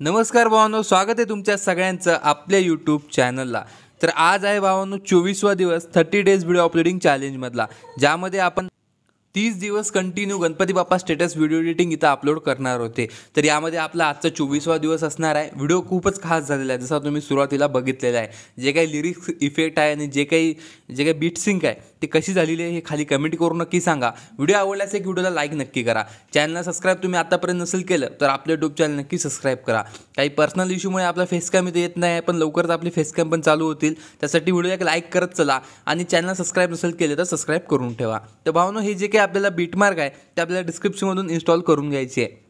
नमस्कार भावांनो, स्वागत आहे तुमच्या सगळ्यांचं आपल्या यूट्यूब चॅनलला. तर आज आहे भावांनो 24वा दिवस 30 डेज व्हिडिओ अपलोडिंग चॅलेंजमधला, ज्यामध्ये आपण 30 दिवस continue Ganpati Bappa status video editing इथं अपलोड करणार होते. तर यामध्ये आपला आजचा 24वा दिवस असणार आहे. व्हिडिओ खूपच खास झालेला आहे, जसं तुम्ही सुरुवातीला बघितलेलं आहे. जे काही लिरिक्स इफेक्ट आहे आणि जे काही बीट सिंक आहे ते कशी झालेली आहे हे खाली कमेंट करून नक्की सांगा. व्हिडिओ आवडल्यास एक व्हिडिओला लाईक नक्की करा. चॅनलला सबस्क्राईब तुम्ही आतापर्यंत नसेल केलं तर आपलं यूट्यूब चॅनल नक्की सबस्क्राईब करा. काही पर्सनल इश्यूमुळे आपला फेस कॅम इथे येत नाही, पण लवकरच आपले फेस कॅम पण चालू होतील. त्यासाठी व्हिडिओ एक लाईक करत चला आणि चॅनल सबस्क्राईब नसेल केलं तर सबस्क्राईब करून ठेवा. तर भावनो, हे जे काही आपल्याला बीटमार्क आहे ते आपल्याला डिस्क्रिप्शनमधून इन्स्टॉल करून घ्यायची आहे.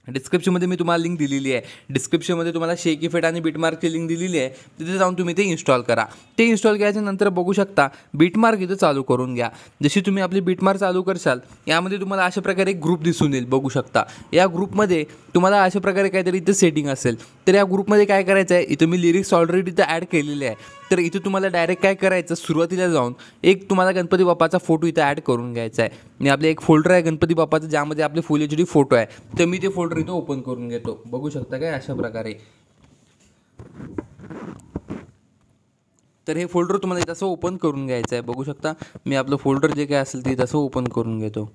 डिस्क्रिप्शनमध्ये मी तुम्हाला लिंक दिलेली आहे. डिस्क्रिप्शनमध्ये तुम्हाला शेक इफेक्ट आणि बीटमार्कची लिंक दिलेली आहे. तिथे जाऊन तुम्ही ते इन्स्टॉल करा. ते इन्स्टॉल केल्याच्या नंतर बघू शकता बीटमार्क इथं चालू करून घ्या. जशी तुम्ही आपली बीटमार्क चालू करशाल यामध्ये तुम्हाला अशा प्रकारे एक ग्रुप दिसून येईल. बघू शकता या ग्रुपमध्ये तुम्हाला अशा प्रकारे काहीतरी इथं सेटिंग असेल. तर या ग्रुपमध्ये काय करायचं आहे, इथं मी लिरिक्स ऑलरेडी इथं ॲड केलेले आहे. तर इथं तुम्हाला डायरेक्ट काय करायचं, सुरुवातीला जाऊन एक तुम्हाला गणपती बाप्पाचा फोटो इथं ॲड करून घ्यायचा आहे. आणि आपले एक फोल्डर आहे गणपती बाप्पाचं, ज्यामध्ये आपले फुल एच डी फोटो आहे. तर मी ते फोल्डर इथं ओपन करून घेतो. बघू शकता काय अशा प्रकारे. तर हे फोल्डर तुम्हाला इथं असं ओपन करून घ्यायचं आहे. बघू शकता मी आपलं फोल्डर जे काय असेल ते तसं ओपन करून घेतो.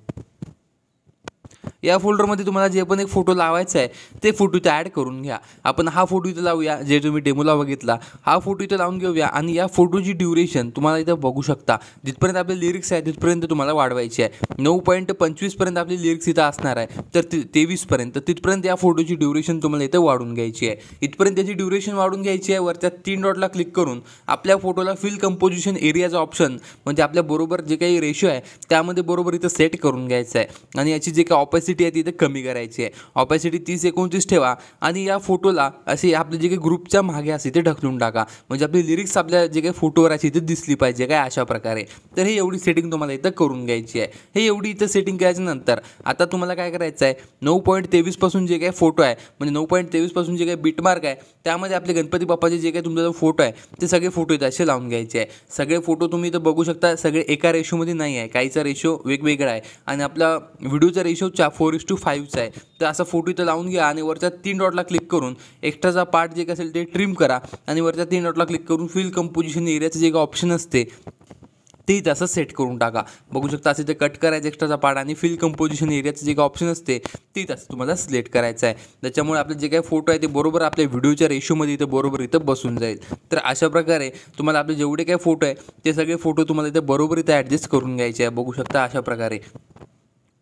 या फोल्डरमध्ये तुम्हाला जे पण एक फोटो लावायचा आहे ते फोटो इथं ॲड करून घ्या. आपण हा फोटो इथं लावूया, जे तुम्ही डेमोला बघितला हा फोटो इथं लावून घेऊया. आणि या फोटोची ड्युरेशन तुम्हाला इथं बघू शकता, जिथपर्यंत आपले लिरिक्स आहे तिथपर्यंत तुम्हाला वाढवायची आहे. 9.25 आपली लिरिक्स इथं असणार आहे. तर 23 तिथपर्यंत या फोटोची ड्युरेशन तुम्हाला इथं वाढून घ्यायची आहे. इथपर्यंत त्याची ड्युरेशन वाढून घ्यायची आहे. वरच्या 3 डॉटला क्लिक करून आपल्या फोटोला फिल कंपोजिशन एरियाचा ऑप्शन, म्हणजे आपल्या बरोबर जे काही रेशो आहे त्यामध्ये बरोबर इथं सेट करून घ्यायचं आहे. आणि याची जे काही ऑपॅसिटी आहे ती इथं कमी करायची आहे. ऑपॅसिटी 30-29 ठेवा. आणि या फोटोला असे आपले जे काही ग्रुपच्या मागे असते ते ढकलून टाका, म्हणजे आपली लिरिक्स आपल्या जे काही फोटोवर अशी इथे दिसली पाहिजे काय अशा प्रकारे. तर हे एवढी सेटिंग तुम्हाला इथं करून घ्यायची आहे. हे एवढी इथं सेटिंग केल्याच्यानंतर आता तुम्हाला काय करायचं आहे, 9.23 पासून जे काही फोटो आहे, म्हणजे 9.23 पासून जे काही बीटमार्क आहे त्यामध्ये आपले गणपती बाप्पाचे जे काही तुमचा जो फोटो आहे ते सगळे फोटो इथं असे लावून घ्यायचे आहे. सगळे फोटो तुम्ही इथं बघू शकता, सगळे एका रेशोमध्ये नाही आहे, काहीचा रेशो वेगवेगळा आहे. आणि आपला व्हिडिओचा रेशो 4:5 आहे. तर असा फोटो इथं लावून घ्या आणि वरच्या 3 डॉटला क्लिक करून एक्स्ट्राचा पार्ट जे काय असेल ते ट्रिम करा. आणि वरच्या 3 डॉटला क्लिक करून फिल कंपोजिशन एरियाचं जे काही ऑप्शन असते ते तसं सेट करून टाका. बघू शकता असं ते कट करायचं एक्स्ट्राचा पार्ट, आणि फिल कंपोजिशन एरियाचं जे काही ऑप्शन असते ते तसं तुम्हाला सिलेक्ट करायचं आहे. त्याच्यामुळे आपले जे काही फोटो आहे ते बरोबर आपल्या व्हिडिओच्या रेशोमध्ये इथं बरोबर इथं बसून जाईल. तर अशा प्रकारे तुम्हाला आपले जेवढे काही फोटो आहे ते सगळे फोटो तुम्हाला इथं बरोबर इथं ॲडजस्ट करून घ्यायचे आहे. बघू शकता अशा प्रकारे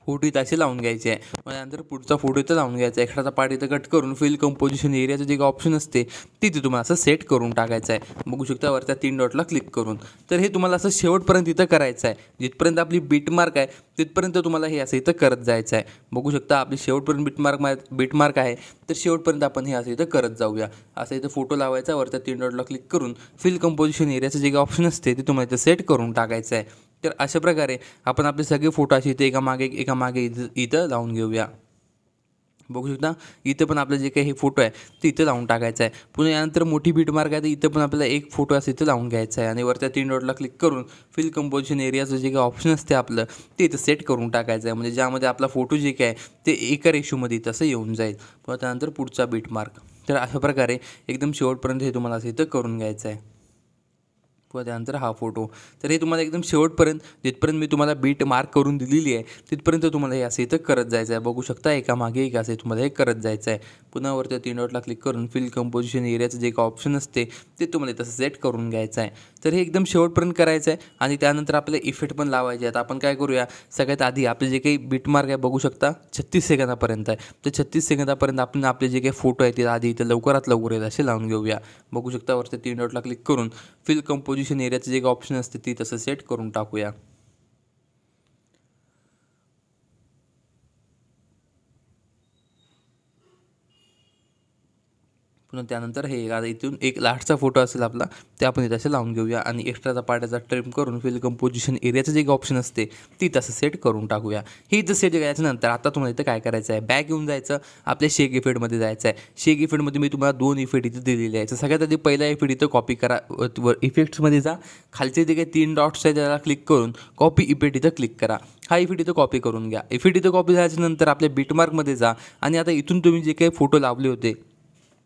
फोटो इथं असे लावून घ्यायचे आहे. मग त्यानंतर पुढचा फोटो इथं लावून घ्यायचा आहे. एक्स्ट्राचा पार्ट इथं कट करून फिल कंपोजिशन एरियाचं जे काही ऑप्शन असते तिथे तुम्हाला असं सेट करून टाकायचं आहे. बघू शकता वरच्या 3 डॉटला क्लिक करून. तर हे तुम्हाला असं शेवटपर्यंत इथं करायचं आहे. जिथपर्यंत आपली बीटमार्क आहे तिथपर्यंत तुम्हाला हे असं इथं करत जायचं आहे. बघू शकता आपली शेवटपर्यंत बीटमार्क आहे, तर शेवटपर्यंत आपण हे असं इथं करत जाऊया. असं इथं फोटो लावायचा, वरच्या 3 डॉटला क्लिक करून फिल कंपोजिशन एरियाचं जे काही ऑप्शन असते ते तुम्हाला इथं सेट करून टाकायचं आहे. तर अशा प्रकारे आपण आपले सगळे फोटो असे इथे एकामागे इथं लावून घेऊया. बघू शकता इथं पण आपलं जे काही हे फोटो आहे ते इथं लावून टाकायचं आहे. पुन्हा यानंतर मोठी बीटमार्क आहे तर इथं पण आपल्याला एक फोटो असं इथं लावून घ्यायचा आहे. आणि वरच्या 3 डॉटला क्लिक करून फिल कंपोजिशन एरियाचं जे काही ऑप्शन असते आपलं ते इथं सेट करून टाकायचं आहे, म्हणजे ज्यामध्ये आपला फोटो जे काय आहे ते एका रेशोमध्ये तसं येऊन जाईल. पुन्हा त्यानंतर पुढचा बीटमार्क. तर अशा प्रकारे एकदम शेवटपर्यंत हे तुम्हाला असं इथं करून घ्यायचं आहे. किंवा त्यानंतर हा फोटो. तर हे तुम्हाला एकदम शेवटपर्यंत जिथपर्यंत मी तुम्हाला बीट मार्क करून दिलेली आहे तिथपर्यंत तुम्हाला हे असं इथं करत जायचं आहे. बघू शकता एकामागे एक असं तुम्हाला हे करत जायचं आहे. पुन्हा वरती 3 डॉटला क्लिक करून फिल कंपोजिशन एरियाचं जे काही ऑप्शन असते ते तुम्हाला तसं सेट करून घ्यायचं आहे. तर हे एकदम शेवटपर्यंत करायचं आहे. आणि त्यानंतर आपल्याला इफेक्ट पण लावायचे आहेत. आपण काय करूया, सगळ्यात आधी आपले जे काही बीट मार्क आहे बघू शकता 36 सेकंदापर्यंत आहे. तर 36 सेकंदापर्यंत आपण आपले जे काही फोटो आहेत ते आधी इथं लवकरात लवकर असे लावून घेऊया. बघू शकता वरती 3 डॉटला क्लिक करून फिल कंपोजिशन एरियाचं जे काही ऑप्शन असते ते तसं सेट करून टाकूया. पुन्हा त्यानंतर हे आता इथून एक लास्टचा फोटो असेल आपला ते आपण इथं असे लावून घेऊया. आणि एक्स्ट्राचा पार्टाचा ट्रिम करून फिल कंपोजिशन एरियाचं जे ऑप्शन असते ती तसं सेट करून टाकूया. हे इथं सेट करायच्यानंतर आता तुम्हाला इथं काय करायचं आहे, बॅक येऊन जायचं, आपल्या शेक इफेक्टमध्ये जायचं आहे. शेक इफेक्टमध्ये मी तुम्हाला 2 इफेक्ट इथं दिलेले आहे. सगळ्यात आधी पहिला इफेक्ट इथं कॉपी करा, इफेक्ट्समध्ये जा, खालचे जे काही 3 डॉट्स आहे त्याला क्लिक करून कॉपी इफेक्ट इथं क्लिक करा. हा इफेक्ट इथं कॉपी करून घ्या. इफेक्ट इथं कॉपी झाल्याच्यानंतर आपल्या बीटमार्कमध्ये जा आणि आता इथून तुम्ही जे काही फोटो लावले होते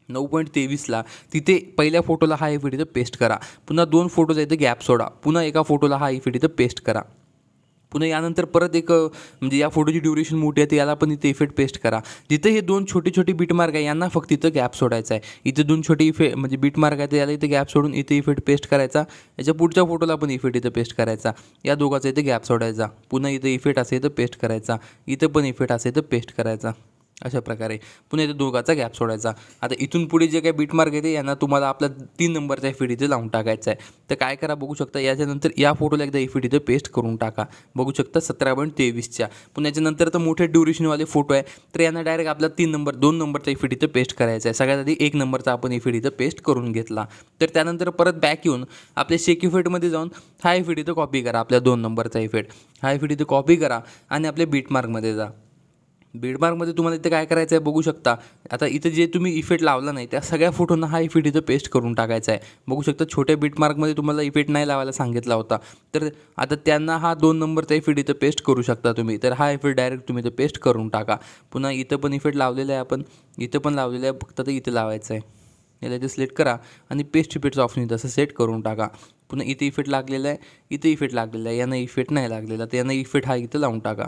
9.23ला तिथे पहिल्या फोटोला हा इफेक्ट इथं पेस्ट करा. पुन्हा 2 फोटोचा इथं गॅप सोडा. पुन्हा एका फोटोला हा इफेक्ट इथं पेस्ट करा. पुन्हा यानंतर परत एक म्हणजे या फोटोची ड्युरेशन मोठी आहे तर याला पण इथे इफेक्ट पेस्ट करा. जिथे हे 2 छोटे बीटमार्क आहे यांना फक्त इथं गॅप सोडायचा आहे. इथे 2 छोटे म्हणजे बीटमार्क आहे तर याला इथे गॅप सोडून इथे इफेक्ट पेस्ट करायचा. याच्या पुढच्या फोटोला पण इफेक्ट इथं पेस्ट करायचा. या दोघांचा इथे गॅप सोडायचा. पुन्हा इथे इफेक्ट असेल तर पेस्ट करायचा. इथं पण इफेक्ट असेल तर पेस्ट करायचा. अशा प्रकारे पुन्हा इथे दोघाचा गॅप सोडायचा. आता इथून पुढे जे काही बीटमार्क येते यांना तुम्हाला आपला 3 नंबरचा इफेक्ट इथे लावून टाकायचा आहे. तर काय करा बघू शकता. याच्यानंतर या फोटोला एकदा इफेक्ट इथे पेस्ट करून टाका. बघू शकता 17.23च्या. पुन्हा याच्यानंतर तर मोठे ड्युरेशनवाले फोटो आहे तर यांना डायरेक्ट आपला 2 नंबरचा इफेक्ट इथे पेस्ट करायचा आहे. सगळ्यात आधी 1 नंबरचा आपण इफेक्ट इथं पेस्ट करून घेतला. तर त्यानंतर परत बॅक येऊन आपल्या शेक इफेक्टमध्ये जाऊन हा इफेक्ट इथं कॉपी करा. आपल्या 2 नंबरचा इफेक्ट हा इफेक्ट इथे कॉपी करा आणि आपल्या बीटमार्कमध्ये जा. बीटमार्कमध्ये तुम्हाला इथे काय करायचं आहे बघू शकता. आता इथं जे तुम्ही इफेक्ट लावला नाही त्या सगळ्या फोटोंना हा इफेक्ट इथं पेस्ट करून टाकायचा आहे. बघू शकता छोट्या बीटमार्कमध्ये तुम्हाला इफेक्ट नाही लावायला सांगितला होता तर आता त्यांना हा 2 नंबरचा इफेक्ट इथं पेस्ट करू शकता तुम्ही. तर हा इफेक्ट डायरेक्ट तुम्ही इथं पेस्ट करून टाका. पुन्हा इथं पण इफेक्ट लावलेला आहे आपण. इथं पण लावलेलं आहे फक्त तर इथं लावायचं आहे. याला इथे सिलेक्ट करा आणि पेस्ट इफेक्टचं ऑप्शन इथं असं सेट करून टाका. पुन्हा इथे इफेक्ट लागलेला आहे. इथे इफेक्ट लागलेला आहे. यांना इफेक्ट नाही लागलेला तर यांना इफेक्ट हा इथं लावून टाका.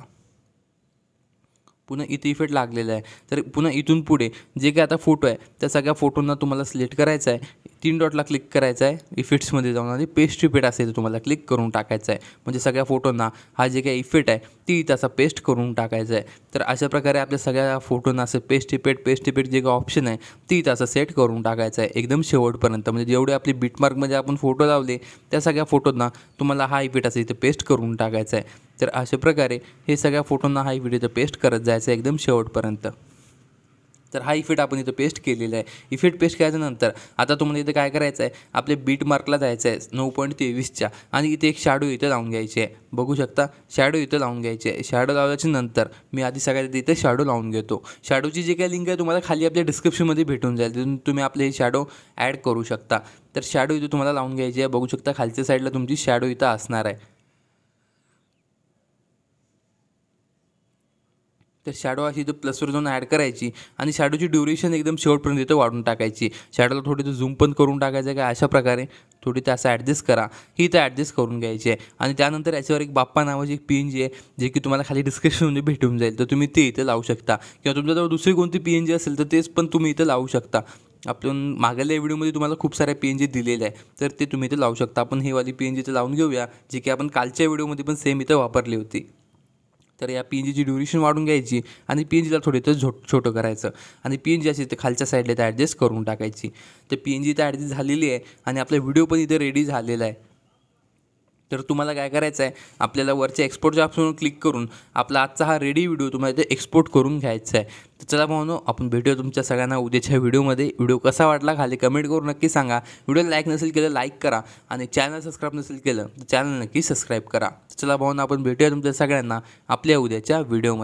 पुन्हा इथे इफेक्ट लागलेला आहे. तर पुन्हा इथून पुढे जे काही आता फोटो आहे त्या सगळ्या फोटोंना तुम्हाला सिलेक्ट करायचं आहे. 3 डॉटला क्लिक करायचं आहे. इफेक्ट्समध्ये जाऊन आणि पेस्ट इफेक्ट असेल तर तुम्हाला क्लिक करून टाकायचं आहे. म्हणजे सगळ्या फोटोंना हा जे काही इफेक्ट आहे ती इथं असा पेस्ट करून टाकायचा आहे. तर अशा प्रकारे आपल्या सगळ्या फोटोंना असं पेस्ट इफेक्ट जे काही ऑप्शन आहे ती इथं असं सेट करून टाकायचं आहे एकदम शेवटपर्यंत. म्हणजे जेवढे आपले बीटमार्कमध्ये आपण फोटो लावले त्या सगळ्या फोटोंना तुम्हाला हा इफेक्ट असं इथं पेस्ट करून टाकायचा आहे. तर अशा प्रकारे हे सगळ्या फोटोंना हा इफेक्ट इथं पेस्ट करत जायचं आहे एकदम शेवटपर्यंत. तर हा इफेक्ट आपण इथं पेस्ट केलेला आहे. इफेक्ट पेस्ट केल्यानंतर आता तुम्हाला इथं काय करायचं आहे आपल्या बीटमार्कला जायचं आहे 9.23च्या आणि इथे एक शॅडो इथं लावून घ्यायची आहे. बघू शकता शॅडो इथं लावून घ्यायची आहे. शॅडो लावल्याच्या नंतर मी आधी सगळ्यात इथे शॅडो लावून घेतो. शॅडोची जी काही लिंक आहे तुम्हाला खाली आपल्या डिस्क्रिप्शनमध्ये भेटून जाईल. तिथून तुम्ही आपले हे शॅडो ॲड करू शकता. तर शॅडो इथं तुम्हाला लावून घ्यायची आहे. बघू शकता खालच्या साईडला तुमची शॅडो इथं असणार आहे. तर शॅडो अशी इथं प्लसवर जाऊन ॲड करायची आणि शॅडोची ड्युरेशन एकदम शेवटपर्यंत इथं वाढून टाकायची. शॅडोला थोडी इथं झूम पण करून टाकायचं आहे का अशा प्रकारे थोडी ते असं ॲडजस्ट करा. ही इथं ॲडजस्ट करून घ्यायची आहे. आणि त्यानंतर याच्यावर एक बाप्पा नावाची एक PNG आहे जे की तुम्हाला खाली डिस्क्रिप्शनमध्ये भेटून जाईल. तर तुम्ही ते इथं लावू शकता किंवा तुमच्याजवळ दुसरी कोणती PNG असेल तर तेच पण तुम्ही इथं लावू शकता. आपण मागल्या व्हिडिओमध्ये तुम्हाला खूप साऱ्या PNG दिलेल्या आहे तर ते तुम्ही इथं लावू शकता. आपण ही वाली PNG इथं लावून घेऊया जे की आपण कालच्या व्हिडिओमध्ये पण सेम इथं वापरली होती. तर या PNGची ड्युरेशन वाढून घ्यायची आणि PNGला थोडं इथं छोटं करायचं आणि PNG अशी ते खालच्या साईडला इथं ॲडजस्ट करून टाकायची. तर PNG इथं ॲडजस्ट झालेली आहे आणि आपला व्हिडिओ पण इथं रेडी झालेला आहे. तर तुम्हाला काय करायचं आहे आपल्याला वरच्या एक्सपोर्टच्या ऑप्शनवर क्लिक करून आपला आजचा हा रेडी व्हिडिओ तुम्हाला इथे एक्सपोर्ट करून घ्यायचा आहे. तर चला भावनो आपण भेटूया तुमच्या सगळ्यांना उद्याच्या व्हिडिओमध्ये. व्हिडिओ कसा वाटला खाली कमेंट करून नक्की सांगा. व्हिडिओला लाईक नसेल केलं लाईक करा आणि चॅनल सबस्क्राईब नसेल केलं तर चॅनल नक्की सबस्क्राईब करा. चला भावनो आपण भेटूया तुमच्या सगळ्यांना आपल्या उद्याच्या व्हिडिओमध्ये.